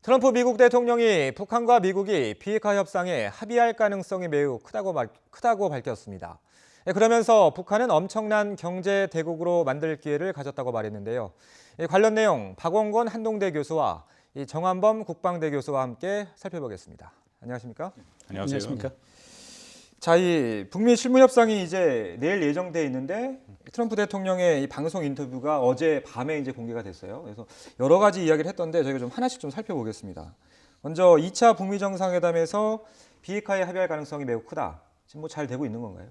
트럼프 미국 대통령이 북한과 미국이 비핵화 협상에 합의할 가능성이 매우 크다고 밝혔습니다. 그러면서 북한은 엄청난 경제 대국으로 만들 기회를 가졌다고 말했는데요. 관련 내용 박원권 한동대 교수와 정한범 국방대 교수와 함께 살펴보겠습니다. 안녕하십니까? 안녕하세요. 안녕하십니까? 자, 이 북미 실무 협상이 이제 내일 예정돼 있는데 트럼프 대통령의 이 방송 인터뷰가 어제 밤에 이제 공개가 됐어요. 그래서 여러 가지 이야기를 했던데 저희가 좀 하나씩 좀 살펴보겠습니다. 먼저 2차 북미 정상회담에서 비핵화에 합의할 가능성이 매우 크다. 지금 뭐 잘 되고 있는 건가요?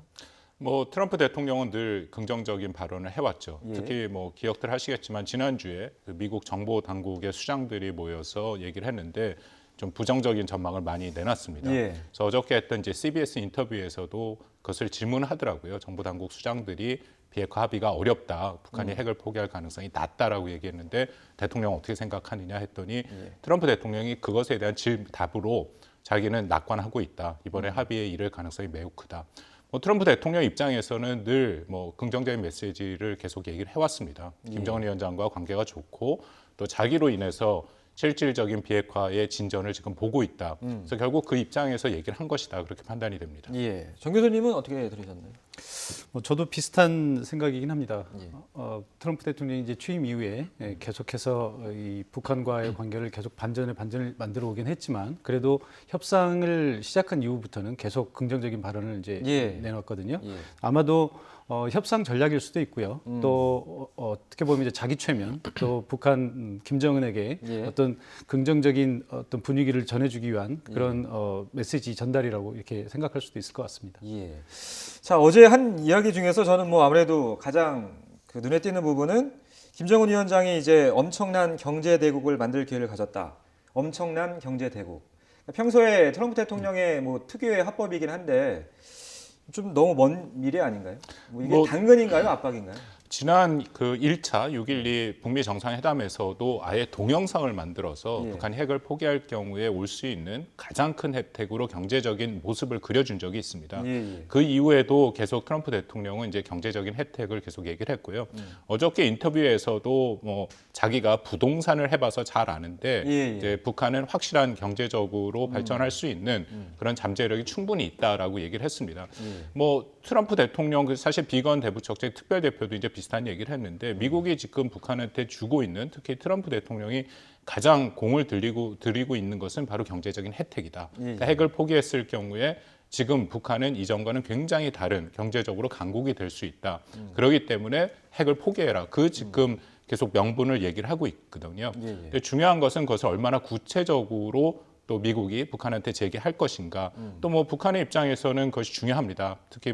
트럼프 대통령은 늘 긍정적인 발언을 해왔죠. 예. 특히 기억들 하시겠지만 지난주에 그 미국 정보 당국의 수장들이 모여서 얘기를 했는데 좀 부정적인 전망을 많이 내놨습니다. 예. 그래서 어저께 했던 이제 CBS 인터뷰에서도 그것을 질문하더라고요. 정보 당국 수장들이 비핵화 합의가 어렵다. 북한이 핵을 포기할 가능성이 낮다라고 얘기했는데 대통령 어떻게 생각하느냐 했더니 트럼프 대통령이 그것에 대한 답으로 자기는 낙관하고 있다. 이번에 합의에 이를 가능성이 매우 크다. 트럼프 대통령 입장에서는 늘 긍정적인 메시지를 계속 얘기를 해왔습니다. 김정은 위원장과 관계가 좋고 또 자기로 인해서 실질적인 비핵화의 진전을 지금 보고 있다. 그래서 결국 그 입장에서 얘기를 한 것이다. 그렇게 판단이 됩니다. 예. 정 교수님은 어떻게 들으셨나요? 저도 비슷한 생각이긴 합니다. 예. 트럼프 대통령이 이제 취임 이후에 계속해서 이 북한과의 관계를 계속 반전을 만들어 오긴 했지만 그래도 협상을 시작한 이후부터는 계속 긍정적인 발언을 이제 내놨거든요. 예. 아마도 협상 전략일 수도 있고요. 또 어떻게 보면 이제 자기 최면, 또 북한 김정은에게 어떤 긍정적인 어떤 분위기를 전해주기 위한 그런 메시지 전달이라고 이렇게 생각할 수도 있을 것 같습니다. 예. 자, 어제 한 이야기 중에서 저는 아무래도 가장 그 눈에 띄는 부분은 김정은 위원장이 이제 엄청난 경제 대국을 만들 기회를 가졌다. 엄청난 경제 대국. 평소에 트럼프 대통령의 특유의 화법이긴 한데 좀 너무 먼 미래 아닌가요? 이게 당근인가요, 압박인가요? 지난 그 1차 6.12 북미 정상회담에서도 아예 동영상을 만들어서 북한이 핵을 포기할 경우에 올 수 있는 가장 큰 혜택으로 경제적인 모습을 그려준 적이 있습니다. 그 이후에도 계속 트럼프 대통령은 이제 경제적인 혜택을 계속 얘기를 했고요. 어저께 인터뷰에서도 자기가 부동산을 해봐서 잘 아는데 이제 북한은 확실한 경제적으로 발전할 수 있는 그런 잠재력이 충분히 있다라고 얘기를 했습니다. 트럼프 대통령 사실 비건 대북정책 특별대표도 이제 비슷한 얘기를 했는데 미국이 지금 북한한테 주고 있는 특히 트럼프 대통령이 가장 공을 들이고 있는 것은 바로 경제적인 혜택이다. 그러니까 핵을 포기했을 경우에 지금 북한은 이전과는 굉장히 다른 경제적으로 강국이 될 수 있다. 그렇기 때문에 핵을 포기해라. 지금 계속 명분을 얘기를 하고 있거든요. 근데 중요한 것은 그것을 얼마나 구체적으로 또 미국이 북한한테 제기할 것인가. 또 북한의 입장에서는 그것이 중요합니다. 특히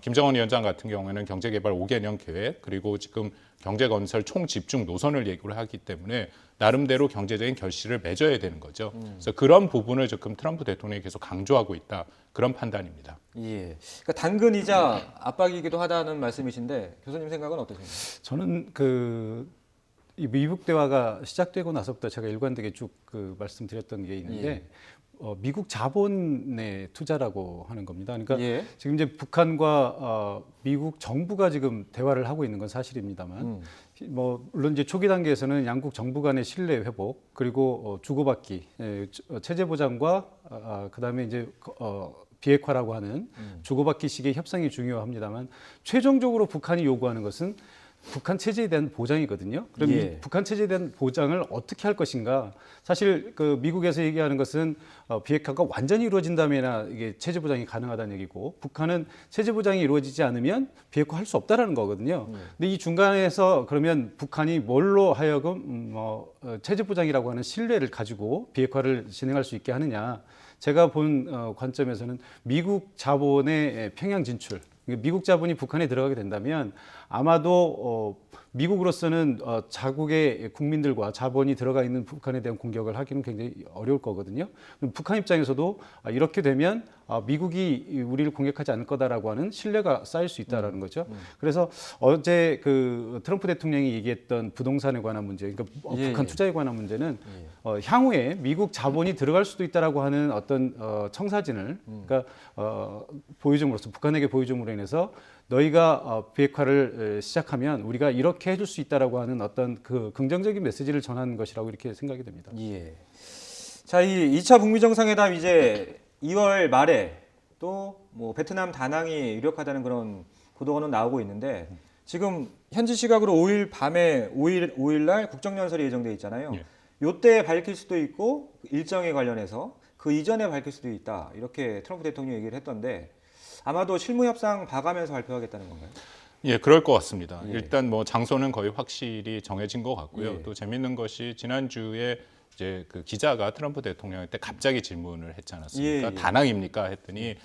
김정은 위원장 같은 경우에는 경제개발 5개년 계획 그리고 지금 경제건설 총집중 노선을 얘기를 하기 때문에 나름대로 경제적인 결실을 맺어야 되는 거죠. 그래서 그런 부분을 지금 트럼프 대통령이 계속 강조하고 있다. 그런 판단입니다. 예. 그러니까 당근이자 압박이기도 하다는 말씀이신데 교수님 생각은 어떠신가요? 저는 이 미국 대화가 시작되고 나서부터 제가 일관되게 쭉 말씀드렸던 게 있는데 미국 자본의 투자라고 하는 겁니다. 그러니까 지금 이제 북한과 미국 정부가 지금 대화를 하고 있는 건 사실입니다만, 물론 이제 초기 단계에서는 양국 정부 간의 신뢰 회복 그리고 주고받기, 체제 보장과 그다음에 이제 비핵화라고 하는 주고받기식의 협상이 중요합니다만, 최종적으로 북한이 요구하는 것은 북한 체제에 대한 보장이거든요. 그럼 이 북한 체제에 대한 보장을 어떻게 할 것인가? 사실 미국에서 얘기하는 것은 비핵화가 완전히 이루어진다면야 이게 체제 보장이 가능하다는 얘기고, 북한은 체제 보장이 이루어지지 않으면 비핵화할 수 없다라는 거거든요. 근데 이 중간에서 그러면 북한이 뭘로 하여금 체제 보장이라고 하는 신뢰를 가지고 비핵화를 진행할 수 있게 하느냐? 제가 본 관점에서는 미국 자본의 평양 진출. 미국 자본이 북한에 들어가게 된다면 아마도 미국으로서는 자국의 국민들과 자본이 들어가 있는 북한에 대한 공격을 하기는 굉장히 어려울 거거든요. 북한 입장에서도 이렇게 되면 미국이 우리를 공격하지 않을 거다라고 하는 신뢰가 쌓일 수 있다라는 거죠. 그래서 어제 트럼프 대통령이 얘기했던 부동산에 관한 문제, 그러니까 북한 투자에 관한 문제는 향후에 미국 자본이 들어갈 수도 있다라고 하는 어떤 청사진을 그러니까 보여줌으로써 북한에게 보여줌으로 인해서 너희가 비핵화를 시작하면 우리가 이렇게 해줄 수 있다라고 하는 어떤 그 긍정적인 메시지를 전하는 것이라고 이렇게 생각이 됩니다. 예. 자, 이 2차 북미 정상회담 이제 2월 말에 또 뭐 베트남 다낭이 유력하다는 그런 보도가 나오고 있는데 지금 현지 시각으로 5일 밤에 5일 날 국정연설이 예정돼 있잖아요. 예. 요때 밝힐 수도 있고 일정에 관련해서 그 이전에 밝힐 수도 있다. 이렇게 트럼프 대통령이 얘기를 했던데 아마도 실무 협상 봐가면서 발표하겠다는 건가요? 예, 그럴 것 같습니다. 예. 일단 뭐 장소는 거의 확실히 정해진 것 같고요. 예. 또 재밌는 것이 지난주에 이제 그 기자가 트럼프 대통령한테 갑자기 질문을 했지 않았습니까? 예, 예. 다낭입니까? 했더니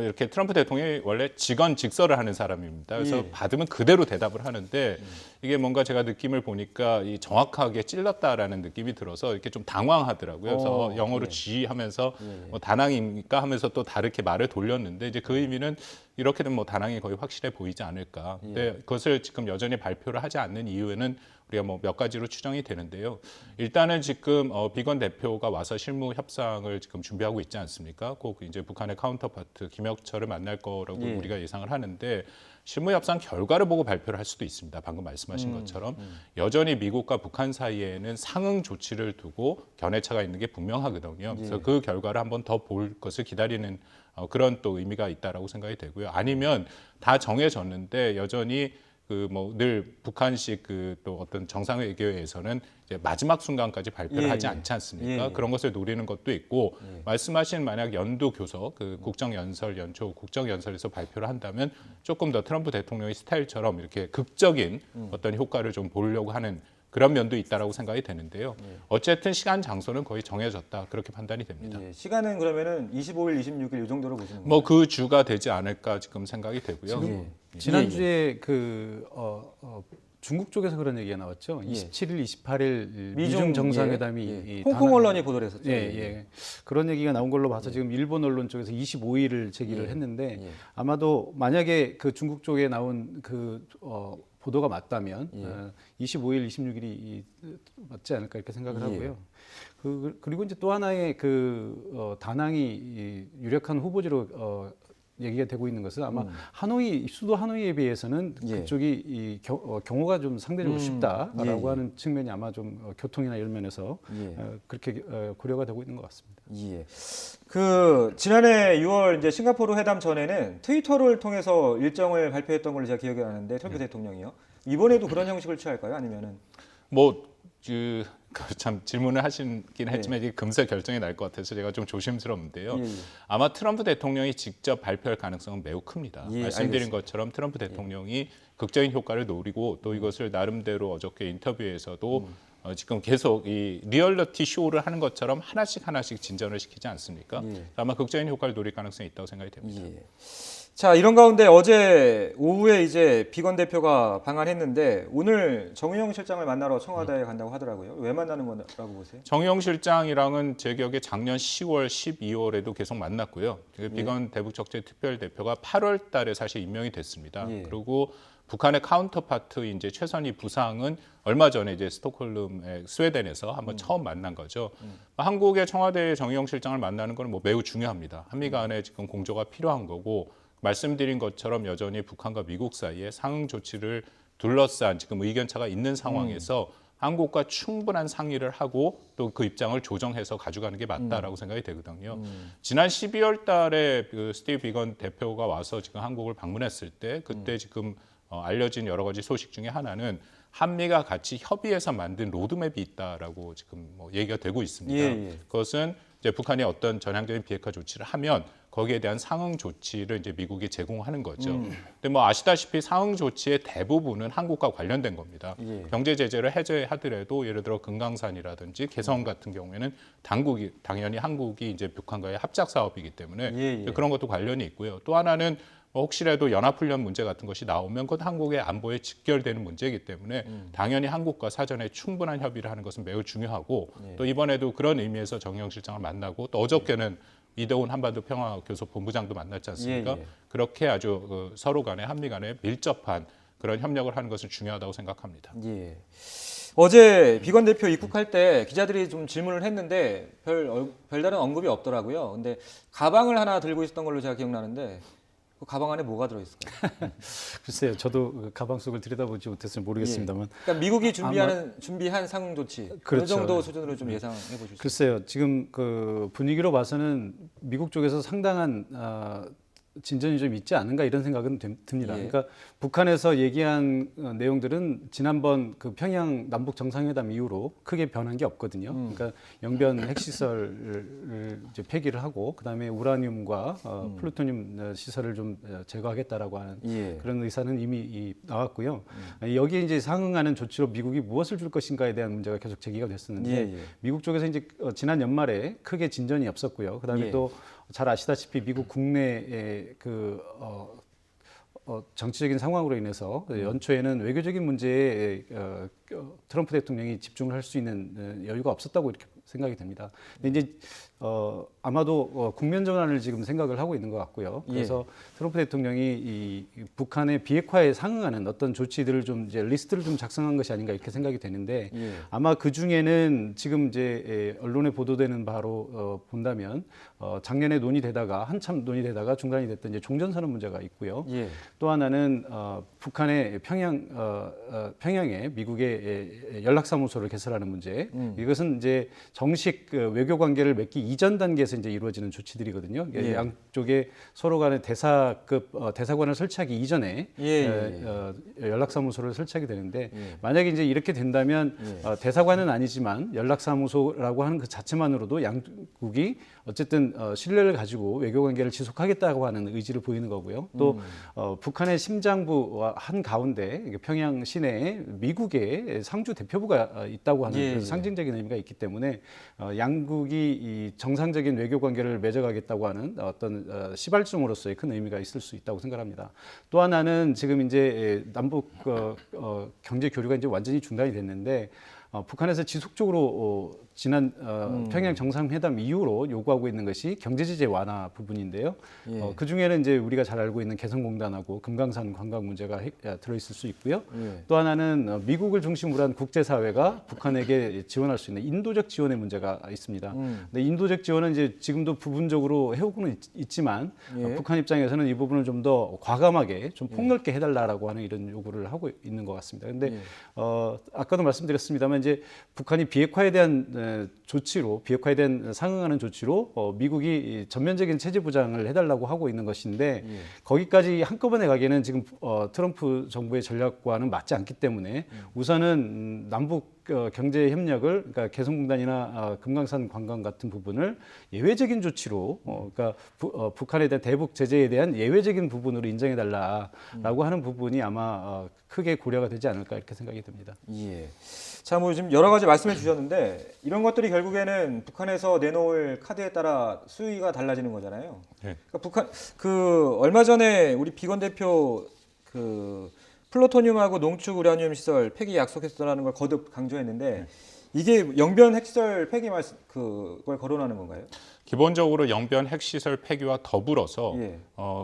이렇게 트럼프 대통령이 원래 직언직설을 하는 사람입니다. 그래서 예. 받으면 그대로 대답을 하는데 이게 뭔가 제가 느낌을 보니까 이 정확하게 찔렀다라는 느낌이 들어서 이렇게 좀 당황하더라고요. 그래서 영어로 예. G 하면서 예. 뭐 다낭입니까? 하면서 또 다르게 말을 돌렸는데 이제 그 의미는 이렇게 되면 뭐 다낭이 거의 확실해 보이지 않을까. 근데 그것을 지금 여전히 발표를 하지 않는 이유에는 우리가 뭐 몇 가지로 추정이 되는데요. 일단은 지금 비건 대표가 와서 실무 협상을 지금 준비하고 있지 않습니까? 꼭 이제 북한의 카운터파트 김혁철을 만날 거라고 예. 우리가 예상을 하는데 실무 협상 결과를 보고 발표를 할 수도 있습니다. 방금 말씀하신 것처럼 여전히 미국과 북한 사이에는 상응 조치를 두고 견해차가 있는 게 분명하거든요. 그래서 그 결과를 한번 더 볼 것을 기다리는 그런 또 의미가 있다라고 생각이 되고요. 아니면 다 정해졌는데 여전히 그 뭐 늘 북한식 그 또 어떤 정상회의에서는 이제 마지막 순간까지 발표를 하지 않지 않습니까? 그런 것을 노리는 것도 있고 말씀하신 만약 연도 교섭 그 국정연설 연초 국정연설에서 발표를 한다면 조금 더 트럼프 대통령의 스타일처럼 이렇게 극적인 어떤 효과를 좀 보려고 하는 그런 면도 있다라고 생각이 되는데요. 어쨌든 시간 장소는 거의 정해졌다 그렇게 판단이 됩니다. 예. 시간은 그러면은 25일, 26일 이 정도로 보시는 거예요? 뭐 그 주가 되지 않을까 지금 생각이 되고요. 지금 지난주에 중국 쪽에서 그런 얘기가 나왔죠. 예. 27일, 28일 미중, 미중 정상회담이 예. 이 홍콩 다낭- 언론이 보도를 했었죠. 예, 예. 그런 얘기가 나온 걸로 봐서 지금 일본 언론 쪽에서 25일을 제기를 예. 했는데 예. 아마도 만약에 그 중국 쪽에 나온 보도가 맞다면 예. 25일, 26일이 맞지 않을까 이렇게 생각을 예. 하고요. 그리고 이제 또 하나의 다낭이 유력한 후보지로 얘기가 되고 있는 것은 아마 수도 하노이에 비해서는 예. 그쪽이 경호가 좀 상대적으로 쉽다라고 예, 예. 하는 측면이 아마 좀 교통이나 이런 면에서 예. 그렇게 고려가 되고 있는 것 같습니다. 예. 그 지난해 6월 이제 싱가포르 회담 전에는 트위터를 통해서 일정을 발표했던 걸로 제가 기억이 나는데 트럼프 대통령이요. 이번에도 그런 형식을 취할까요? 아니면은 참 질문을 하시긴 했지만 이게 금세 결정이 날 것 같아서 제가 좀 조심스러운데요. 예, 예. 아마 트럼프 대통령이 직접 발표할 가능성은 매우 큽니다. 예, 말씀드린 알겠습니다. 것처럼 트럼프 대통령이 극적인 효과를 노리고 또 이것을 나름대로 어저께 인터뷰에서도 지금 계속 이 리얼리티 쇼를 하는 것처럼 하나씩 진전을 시키지 않습니까? 예. 아마 극적인 효과를 노릴 가능성이 있다고 생각이 됩니다. 예. 자, 이런 가운데 어제 오후에 이제 비건 대표가 방한했는데 오늘 정의용 실장을 만나러 청와대에 간다고 하더라고요. 왜 만나는 거라고 보세요? 정의용 실장이랑은 제 기억에 작년 10월, 12월에도 계속 만났고요. 비건 대북적재 특별대표가 8월 달에 사실 임명이 됐습니다. 예. 그리고 북한의 카운터파트 이제 최선희 부상은 얼마 전에 이제 스톡홀름의 스웨덴에서 한번 처음 만난 거죠. 한국의 청와대 정의용 실장을 만나는 건 뭐 매우 중요합니다. 한미 간에 지금 공조가 필요한 거고 말씀드린 것처럼 여전히 북한과 미국 사이에 상응 조치를 둘러싼 지금 의견차가 있는 상황에서 한국과 충분한 상의를 하고 또 그 입장을 조정해서 가져가는 게 맞다라고 생각이 되거든요. 지난 12월 달에 그 스티브 비건 대표가 와서 지금 한국을 방문했을 때 그때 지금 알려진 여러 가지 소식 중에 하나는 한미가 같이 협의해서 만든 로드맵이 있다라고 지금 뭐 얘기가 되고 있습니다. 예. 그것은 이제 북한이 어떤 전향적인 비핵화 조치를 하면 거기에 대한 상응 조치를 이제 미국이 제공하는 거죠. 근데 뭐 아시다시피 상응 조치의 대부분은 한국과 관련된 겁니다. 예. 경제 제재를 해제하더라도 예를 들어 금강산이라든지 개성 같은 경우에는 당연히 한국이 이제 북한과의 합작 사업이기 때문에 예. 그런 것도 관련이 있고요. 또 하나는 혹시라도 연합훈련 문제 같은 것이 나오면 그것 한국의 안보에 직결되는 문제이기 때문에 당연히 한국과 사전에 충분한 협의를 하는 것은 매우 중요하고 또 이번에도 그런 의미에서 정의용 실장을 만나고 또 어저께는 이대훈 한반도 평화교섭본부장도 만났지 않습니까? 예. 그렇게 아주 서로 간에 한미 간에 밀접한 그런 협력을 하는 것은 중요하다고 생각합니다. 예. 어제 비건 대표 입국할 때 기자들이 좀 질문을 했는데 별다른 언급이 없더라고요. 근데 가방을 하나 들고 있었던 걸로 제가 기억나는데 그 가방 안에 뭐가 들어있을까요? 글쎄요, 저도 그 가방 속을 들여다보지 못해서 모르겠습니다만. 그러니까 미국이 준비한 상응 조치 그렇죠. 어느 정도 수준으로 좀 예상해 보실 수 있어요? 글쎄요, 지금 그 분위기로 봐서는 미국 쪽에서 상당한 진전이 좀 있지 않은가 이런 생각은 듭니다. 예. 그러니까 북한에서 얘기한 내용들은 지난번 그 평양 남북 정상회담 이후로 크게 변한 게 없거든요. 그러니까 영변 핵시설을 이제 폐기를 하고 그다음에 우라늄과 플루토늄 시설을 좀 제거하겠다라고 하는 예. 그런 의사는 이미 나왔고요. 여기에 이제 상응하는 조치로 미국이 무엇을 줄 것인가에 대한 문제가 계속 제기가 됐었는데 예, 예. 미국 쪽에서 이제 지난 연말에 크게 진전이 없었고요. 그다음에 예. 또 잘 아시다시피 미국 국내의 그 정치적인 상황으로 인해서 연초에는 외교적인 문제에 트럼프 대통령이 집중을 할 수 있는 여유가 없었다고 이렇게 생각이 됩니다. 근데 이제 아마도 국면 전환을 지금 생각을 하고 있는 것 같고요. 그래서 트럼프 대통령이 이 북한의 비핵화에 상응하는 어떤 조치들을 좀 이제 리스트를 좀 작성한 것이 아닌가 이렇게 생각이 되는데 아마 그 중에는 지금 이제 언론에 보도되는 바로 본다면 작년에 논의되다가 한참 논의되다가 중단이 됐던 이제 종전선언 문제가 있고요. 또 하나는 북한의 평양에 미국의 연락사무소를 개설하는 문제. 이것은 이제 정식 외교 관계를 맺기 이전 단계에서 이제 이루어지는 조치들이거든요. 양쪽에 서로 간에 대사급 대사관을 설치하기 이전에 연락사무소를 설치하게 되는데 만약에 이제 이렇게 된다면 대사관은 아니지만 연락사무소라고 하는 그 자체만으로도 양국이 어쨌든 신뢰를 가지고 외교 관계를 지속하겠다고 하는 의지를 보이는 거고요. 또 북한의 심장부 한 가운데 평양 시내에 미국의 상주 대표부가 있다고 하는 그래서 상징적인 의미가 있기 때문에 양국이 이 정상적인 외교 관계를 맺어가겠다고 하는 어떤 시발점으로서의 큰 의미가 있을 수 있다고 생각합니다. 또 하나는 지금 이제 남북 경제 교류가 이제 완전히 중단이 됐는데 북한에서 지속적으로 지난 평양 정상회담 이후로 요구하고 있는 것이 경제 제재 완화 부분인데요. 그 중에는 이제 우리가 잘 알고 있는 개성공단하고 금강산 관광 문제가 들어있을 수 있고요. 또 하나는 미국을 중심으로 한 국제사회가 북한에게 지원할 수 있는 인도적 지원의 문제가 있습니다. 근데 인도적 지원은 이제 지금도 부분적으로 해오고는 있지만 북한 입장에서는 이 부분을 좀 더 과감하게 좀 폭넓게 해달라라고 하는 이런 요구를 하고 있는 것 같습니다. 근데 아까도 말씀드렸습니다만 이제 북한이 비핵화에 대한 조치로 비핵화에 대한 상응하는 조치로 미국이 전면적인 체제 부장을 해달라고 하고 있는 것인데 거기까지 한꺼번에 가기에는 지금 트럼프 정부의 전략과는 맞지 않기 때문에 우선은 남북 경제 협력을 그러니까 개성공단이나 금강산 관광 같은 부분을 예외적인 조치로 그러니까 북한에 대한 대북 제재에 대한 예외적인 부분으로 인정해 달라라고 하는 부분이 아마 크게 고려가 되지 않을까 이렇게 생각이 듭니다. 예. 자, 뭐 지금 여러 가지 말씀해 주셨는데 이런 것들이 결국에는 북한에서 내놓을 카드에 따라 수위가 달라지는 거잖아요. 그러니까 북한 그 얼마 전에 우리 비건 대표 그 플루토늄하고 농축 우라늄 시설 폐기 약속했다는 걸 거듭 강조했는데 이게 영변 핵시설 폐기 그걸 거론하는 건가요? 기본적으로 영변 핵시설 폐기와 더불어서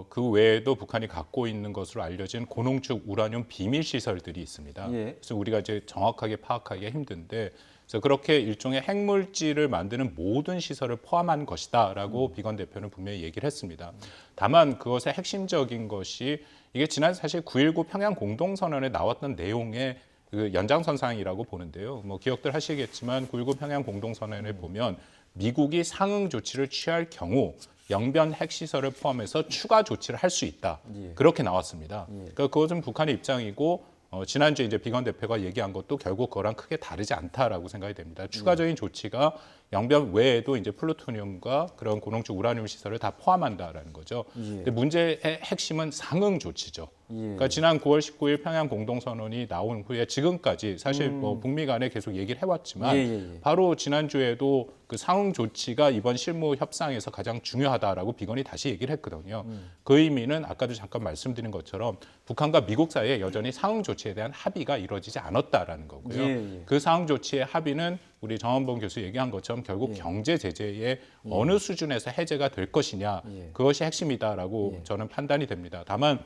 그 외에도 북한이 갖고 있는 것으로 알려진 고농축 우라늄 비밀 시설들이 있습니다. 그래서 우리가 이제 정확하게 파악하기가 힘든데 그래서 그렇게 일종의 핵물질을 만드는 모든 시설을 포함한 것이다라고 비건 대표는 분명히 얘기를 했습니다. 다만 그것의 핵심적인 것이 이게 지난 사실 9.19 평양 공동선언에 나왔던 내용의 그 연장선상이라고 보는데요. 뭐 기억들 하시겠지만 9.19 평양 공동선언에 보면 미국이 상응 조치를 취할 경우 영변 핵시설을 포함해서 추가 조치를 할 수 있다. 그렇게 나왔습니다. 그러니까 그것은 북한의 입장이고 지난주에 이제 비건 대표가 얘기한 것도 결국 그거랑 크게 다르지 않다라고 생각이 됩니다. 추가적인 조치가 영변 외에도 이제 플루토늄과 그런 고농축 우라늄 시설을 다 포함한다라는 거죠. 근데 문제의 핵심은 상응 조치죠. 그러니까 지난 9월 19일 평양 공동선언이 나온 후에 지금까지 사실 뭐 북미 간에 계속 얘기를 해왔지만 바로 지난주에도 그 상응 조치가 이번 실무 협상에서 가장 중요하다라고 비건이 다시 얘기를 했거든요. 그 의미는 아까도 잠깐 말씀드린 것처럼 북한과 미국 사이에 여전히 상응 조치에 대한 합의가 이루어지지 않았다라는 거고요. 그 상응 조치의 합의는 우리 정원봉 교수 얘기한 것처럼 결국 경제 제재의 어느 수준에서 해제가 될 것이냐 그것이 핵심이다라고 저는 판단이 됩니다. 다만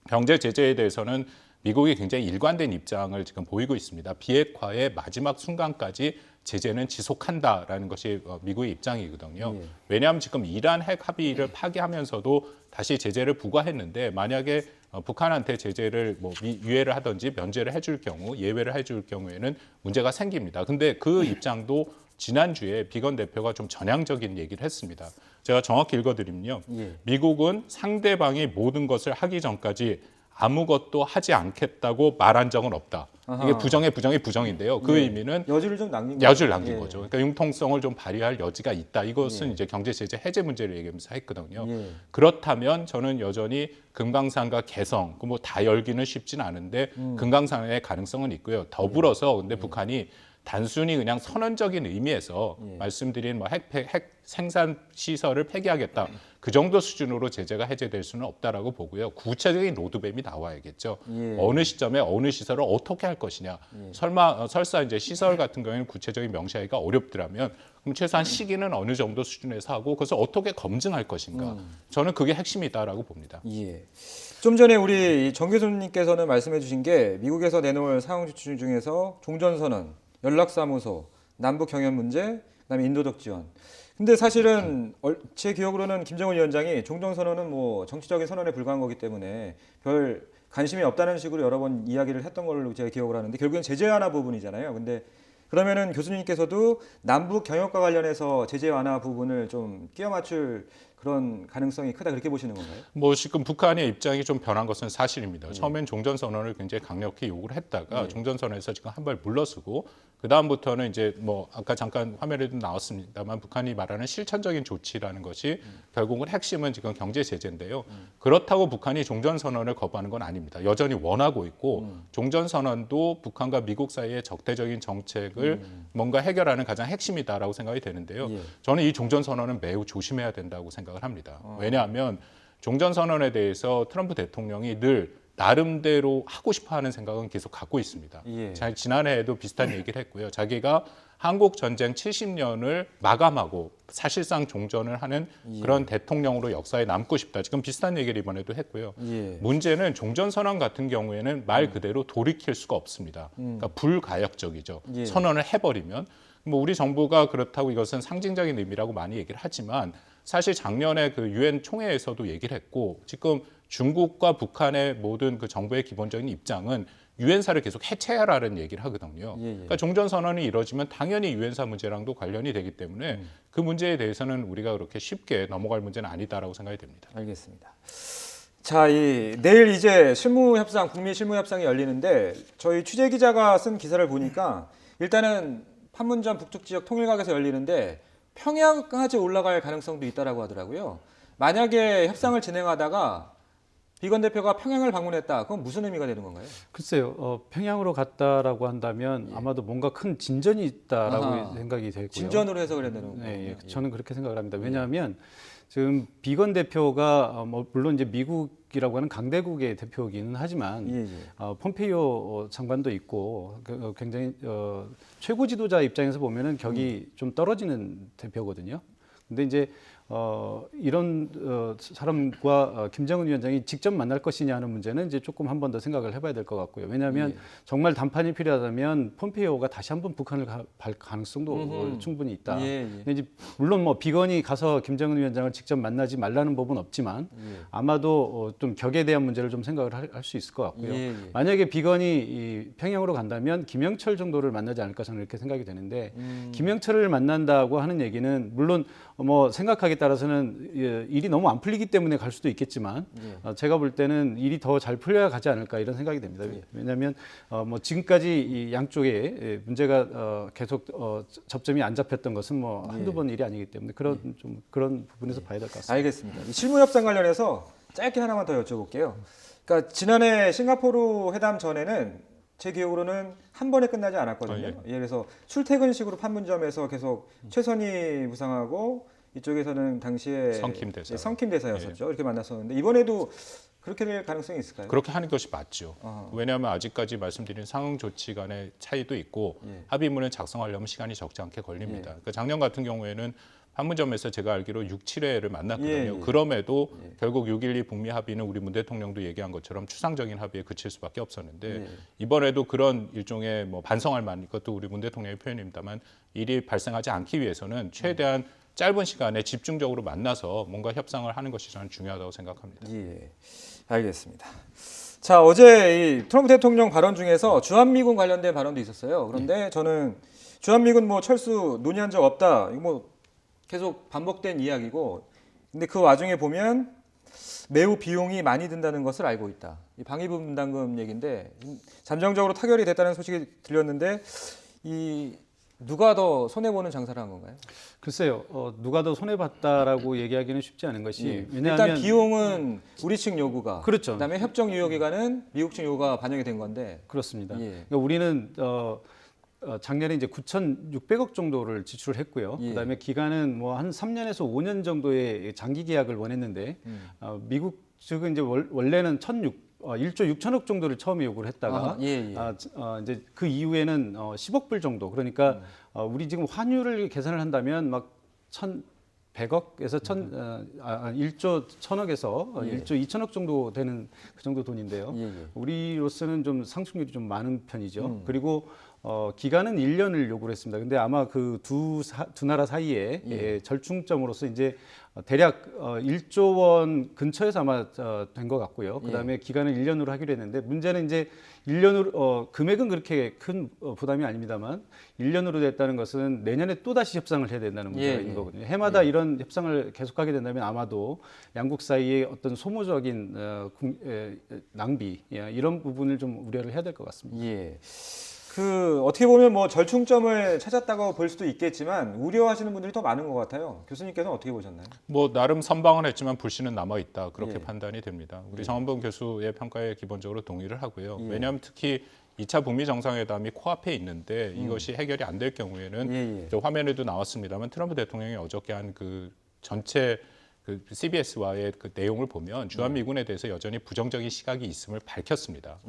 경제 제재에 대해서는 미국이 굉장히 일관된 입장을 지금 보이고 있습니다. 비핵화의 마지막 순간까지 제재는 지속한다라는 것이 미국의 입장이거든요. 왜냐하면 지금 이란 핵 합의를 파기하면서도 다시 제재를 부과했는데 만약에 북한한테 제재를 뭐 유예를 하든지 면제를 해줄 경우, 예외를 해줄 경우에는 문제가 생깁니다. 근데 그 입장도 지난주에 비건 대표가 좀 전향적인 얘기를 했습니다. 제가 정확히 읽어드리면요. 미국은 상대방이 모든 것을 하기 전까지 아무것도 하지 않겠다고 말한 적은 없다. 이게 부정의 부정인데요. 그 의미는 여지를 좀 남긴 거죠. 그러니까 융통성을 좀 발휘할 여지가 있다. 이것은 이제 경제 제재 해제 문제를 얘기하면서 했거든요. 그렇다면 저는 여전히 금강산과 개성, 뭐 다 열기는 쉽진 않은데 금강산의 가능성은 있고요. 더불어서 근데 북한이 단순히 그냥 선언적인 의미에서 말씀드린 뭐 핵 생산 시설을 폐기하겠다. 그 정도 수준으로 제재가 해제될 수는 없다라고 보고요. 구체적인 로드맵이 나와야겠죠. 어느 시점에 어느 시설을 어떻게 할 것이냐. 설사 이제 시설 같은 경우에는 구체적인 명시하기가 어렵더라면 그럼 최소한 시기는 어느 정도 수준에서 하고 그것을 어떻게 검증할 것인가. 저는 그게 핵심이다라고 봅니다. 좀 전에 우리 정 교수님께서는 말씀해 주신 게 미국에서 내놓을 사용 지출 중에서 종전선언, 연락사무소, 남북 경협 문제, 그다음에 인도적 지원. 근데 사실은 제 기억으로는 김정은 위원장이 종전선언은 뭐 정치적인 선언에 불과한 거기 때문에 별 관심이 없다는 식으로 여러 번 이야기를 했던 걸로 제가 기억을 하는데 결국엔 제재 완화 부분이잖아요. 근데 그러면은 교수님께서도 남북 경협과 관련해서 제재 완화 부분을 좀 끼워 맞출 그런 가능성이 크다 그렇게 보시는 건가요? 뭐 지금 북한의 입장이 좀 변한 것은 사실입니다. 처음엔 종전선언을 굉장히 강력히 요구를 했다가 종전선언에서 지금 한 발 물러서고 그 다음부터는 이제 뭐 아까 잠깐 화면에도 나왔습니다만 북한이 말하는 실천적인 조치라는 것이 결국은 핵심은 지금 경제 제재인데요. 그렇다고 북한이 종전선언을 거부하는 건 아닙니다. 여전히 원하고 있고 종전선언도 북한과 미국 사이의 적대적인 정책을 뭔가 해결하는 가장 핵심이다라고 생각이 되는데요. 저는 이 종전선언은 매우 조심해야 된다고 생각을 합니다. 왜냐하면 종전선언에 대해서 트럼프 대통령이 늘 나름대로 하고 싶어하는 생각은 계속 갖고 있습니다. 지난해에도 비슷한 얘기를 했고요. 자기가 한국 전쟁 70년을 마감하고 사실상 종전을 하는 그런 대통령으로 역사에 남고 싶다. 지금 비슷한 얘기를 이번에도 했고요. 문제는 종전선언 같은 경우에는 말 그대로 돌이킬 수가 없습니다. 그러니까 불가역적이죠. 선언을 해버리면 뭐 우리 정부가 그렇다고 이것은 상징적인 의미라고 많이 얘기를 하지만 사실 작년에 그 유엔 총회에서도 얘기를 했고 지금 중국과 북한의 모든 그 정부의 기본적인 입장은 유엔사를 계속 해체하라는 얘기를 하거든요. 그러니까 종전선언이 이루어지면 당연히 유엔사 문제랑도 관련이 되기 때문에 그 문제에 대해서는 우리가 그렇게 쉽게 넘어갈 문제는 아니다라고 생각이 됩니다. 알겠습니다. 자, 내일 이제 실무협상, 북미 실무협상이 열리는데 저희 취재 기자가 쓴 기사를 보니까 일단은 판문점 북측 지역 통일각에서 열리는데 평양까지 올라갈 가능성도 있다라고 하더라고요. 만약에 협상을 진행하다가 비건 대표가 평양을 방문했다. 그건 무슨 의미가 되는 건가요? 글쎄요. 평양으로 갔다라고 한다면 아마도 뭔가 큰 진전이 있다라고 생각이 되고요. 진전으로 해석을 해야 되는 거예요. 네, 저는 그렇게 생각을 합니다. 왜냐하면 지금 비건 대표가 물론 이제 미국이라고 하는 강대국의 대표이기는 하지만 폼페이오 장관도 있고 굉장히 최고 지도자 입장에서 보면은 격이 좀 떨어지는 대표거든요. 근데 이제 이런 사람과 김정은 위원장이 직접 만날 것이냐 하는 문제는 이제 조금 한 번 더 생각을 해봐야 될 것 같고요. 왜냐하면 정말談판이 필요하다면 폼페이오가 다시 한번 북한을 갈 가능성도 충분히 있다. 이제 물론 뭐 비건이 가서 김정은 위원장을 직접 만나지 말라는 법은 없지만 아마도 좀 격에 대한 문제를 좀 생각을 할 수 있을 것 같고요. 만약에 비건이 평양으로 간다면 김영철 정도를 만나지 않을까 저는 이렇게 생각이 되는데 김영철을 만난다고 하는 얘기는 물론 뭐 생각하기에 따라서는 일이 너무 안 풀리기 때문에 갈 수도 있겠지만 제가 볼 때는 일이 더 잘 풀려야 가지 않을까 이런 생각이 됩니다. 왜냐하면 뭐 지금까지 이 양쪽에 문제가 계속 접점이 안 잡혔던 것은 뭐 한두 번 일이 아니기 때문에 그런 부분에서 봐야 될 것 같습니다. 알겠습니다. 이 실무협상 관련해서 짧게 하나만 더 여쭤볼게요. 그러니까 지난해 싱가포르 회담 전에는 제 기억으로는 한 번에 끝나지 않았거든요. 그래서 출퇴근식으로 판문점에서 계속 최선희 부상하고 이쪽에서는 당시에 성킴 대사였었죠. 이렇게 만났었는데 이번에도 그렇게 될 가능성이 있을까요? 그렇게 하는 것이 맞죠. 왜냐하면 아직까지 말씀드린 상응 조치 간의 차이도 있고 합의문을 작성하려면 시간이 적지 않게 걸립니다. 그러니까 작년 같은 경우에는 판문점에서 제가 알기로 6, 7회를 만났거든요. 예, 예. 그럼에도 결국 6.12 북미 합의는 우리 문 대통령도 얘기한 것처럼 추상적인 합의에 그칠 수밖에 없었는데 이번에도 그런 일종의 뭐 반성할 만, 이것도 우리 문 대통령의 표현입니다만 일이 발생하지 않기 위해서는 최대한 짧은 시간에 집중적으로 만나서 뭔가 협상을 하는 것이 저는 중요하다고 생각합니다. 예, 알겠습니다. 자, 어제 이 트럼프 대통령 발언 중에서 주한미군 관련된 발언도 있었어요. 그런데 저는 주한미군 뭐 철수 논의한 적 없다. 이거 뭐 계속 반복된 이야기고, 근데 그 와중에 보면 매우 비용이 많이 든다는 것을 알고 있다. 이 방위분담금 얘기인데 잠정적으로 타결이 됐다는 소식이 들렸는데 이 누가 더 손해 보는 장사를 한 건가요? 글쎄요, 누가 더 손해 봤다라고 얘기하기는 쉽지 않은 것이 일단 비용은 우리 측 요구가, 그렇죠. 그다음에 협정 유효 기간은 미국 측 요구가 반영이 된 건데 그렇습니다. 예. 그러니까 우리는 작년에 이제 9,600억 정도를 지출을 했고요. 그다음에 기간은 뭐 한 3년에서 5년 정도의 장기 계약을 원했는데 미국 측은 이제 원래는 1조 6천억 정도를 처음에 요구를 했다가 이제 그 이후에는 10억 불 정도. 그러니까 우리 지금 환율을 계산을 한다면 막 1,100억에서 1조 1,000억에서 1조 2천억 정도 되는 그 정도 돈인데요. 우리로서는 좀 상승률이 좀 많은 편이죠. 그리고 기간은 1년을 요구를 했습니다. 근데 아마 그 두 나라 사이에 절충점으로서 이제 대략 1조 원 근처에서 아마 된 것 같고요. 그다음에 기간을 1년으로 하기로 했는데 문제는 이제 1년으로 금액은 그렇게 큰 부담이 아닙니다만 1년으로 됐다는 것은 내년에 또 다시 협상을 해야 된다는 문제가 있는 거거든요. 해마다 이런 협상을 계속하게 된다면 아마도 양국 사이의 어떤 소모적인 낭비 이런 부분을 좀 우려를 해야 될 것 같습니다. 예. 그 어떻게 보면 뭐 절충점을 찾았다고 볼 수도 있겠지만 우려하시는 분들이 더 많은 것 같아요. 교수님께서는 어떻게 보셨나요? 뭐 나름 선방은 했지만 불씨는 남아 있다, 그렇게 판단이 됩니다. 우리 정원봉 교수의 평가에 기본적으로 동의를 하고요. 왜냐하면 특히 2차 북미 정상회담이 코앞에 있는데 이것이 해결이 안 될 경우에는 저 화면에도 나왔습니다만 트럼프 대통령이 어저께 한 그 전체 그 CBS와의 그 내용을 보면 주한미군에 대해서 여전히 부정적인 시각이 있음을 밝혔습니다.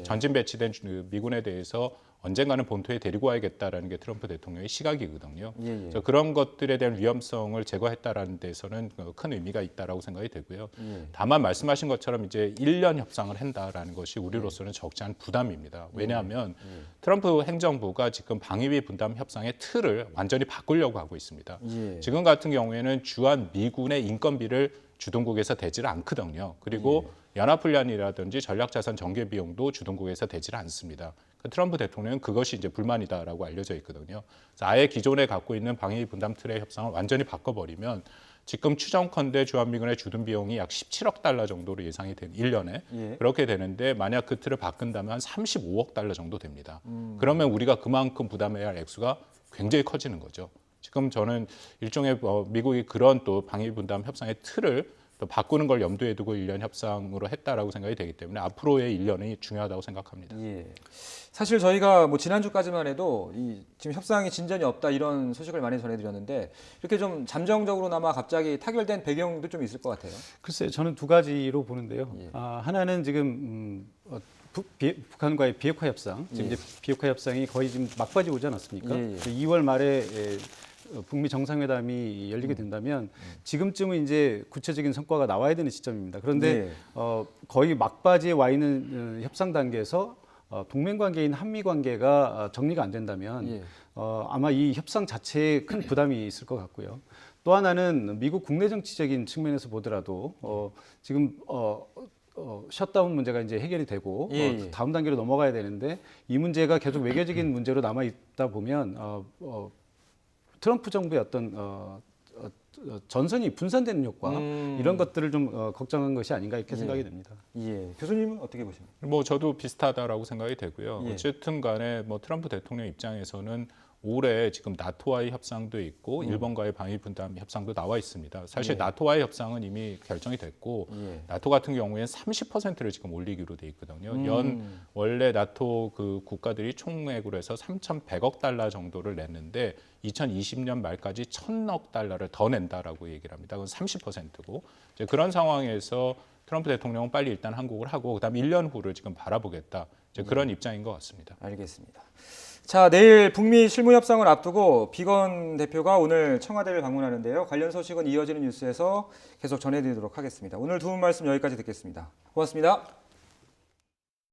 전진 배치된 미군에 대해서 언젠가는 본토에 데리고 와야겠다라는 게 트럼프 대통령의 시각이거든요. 그래서 그런 것들에 대한 위험성을 제거했다라는 데서는 큰 의미가 있다라고 생각이 되고요. 다만 말씀하신 것처럼 이제 1년 협상을 한다라는 것이 우리로서는 적지 않은 부담입니다. 왜냐하면 트럼프 행정부가 지금 방위비 분담 협상의 틀을 완전히 바꾸려고 하고 있습니다. 지금 같은 경우에는 주한 미군의 인건비를 주둔국에서 대지를 않거든요. 그리고 연합훈련이라든지 전략자산 전개 비용도 주둔국에서 대지를 않습니다. 트럼프 대통령은 그것이 이제 불만이다라고 알려져 있거든요. 그래서 아예 기존에 갖고 있는 방위 분담 틀의 협상을 완전히 바꿔버리면 지금 추정컨대 주한미군의 주둔 비용이 약 17억 달러 정도로 예상이 된 1년에 그렇게 되는데 만약 그 틀을 바꾼다면 한 35억 달러 정도 됩니다. 그러면 우리가 그만큼 부담해야 할 액수가 굉장히 커지는 거죠. 지금 저는 일종의 미국이 그런 또 방위 분담 협상의 틀을 또 바꾸는 걸 염두에 두고 1년 협상으로 했다라고 생각이 되기 때문에 앞으로의 1년이 중요하다고 생각합니다. 사실 저희가 뭐 지난주까지만 해도 지금 협상이 진전이 없다 이런 소식을 많이 전해드렸는데 이렇게 좀 잠정적으로나마 갑자기 타결된 배경도 좀 있을 것 같아요. 글쎄요, 저는 두 가지로 보는데요. 하나는 지금 북한과의 비핵화 협상, 지금 이제 비핵화 협상이 거의 지금 막바지 오지 않았습니까? 2월 말에 북미 정상회담이 열리게 된다면 지금쯤은 이제 구체적인 성과가 나와야 되는 시점입니다. 그런데 거의 막바지에 와 있는 협상 단계에서 동맹 관계인 한미 관계가 정리가 안 된다면 아마 이 협상 자체에 큰 부담이 있을 것 같고요. 또 하나는 미국 국내 정치적인 측면에서 보더라도 지금 셧다운 문제가 이제 해결이 되고 다음 단계로 넘어가야 되는데 이 문제가 계속 외교적인 문제로 남아 있다 보면 트럼프 정부의 어떤 전선이 분산되는 효과 이런 것들을 좀 걱정한 것이 아닌가 이렇게 생각이 됩니다. 교수님은 어떻게 보십니까? 뭐 저도 비슷하다라고 생각이 되고요. 어쨌든 간에 뭐 트럼프 대통령 입장에서는 올해 지금 나토와의 협상도 있고 일본과의 방위 분담 협상도 나와 있습니다. 사실 나토와의 협상은 이미 결정이 됐고 나토 같은 경우에는 30%를 지금 올리기로 돼 있거든요. 원래 나토 그 국가들이 총액으로 해서 3,100억 달러 정도를 냈는데 2020년 말까지 1,000억 달러를 더 낸다라고 얘기를 합니다. 그건 30%고 이제 그런 상황에서 트럼프 대통령은 빨리 일단 한국을 하고 그다음 1년 후를 지금 바라보겠다. 이제 그런 입장인 것 같습니다. 알겠습니다. 자, 내일 북미 실무 협상을 앞두고 비건 대표가 오늘 청와대를 방문하는데요. 관련 소식은 이어지는 뉴스에서 계속 전해드리도록 하겠습니다. 오늘 두 분 말씀 여기까지 듣겠습니다. 고맙습니다.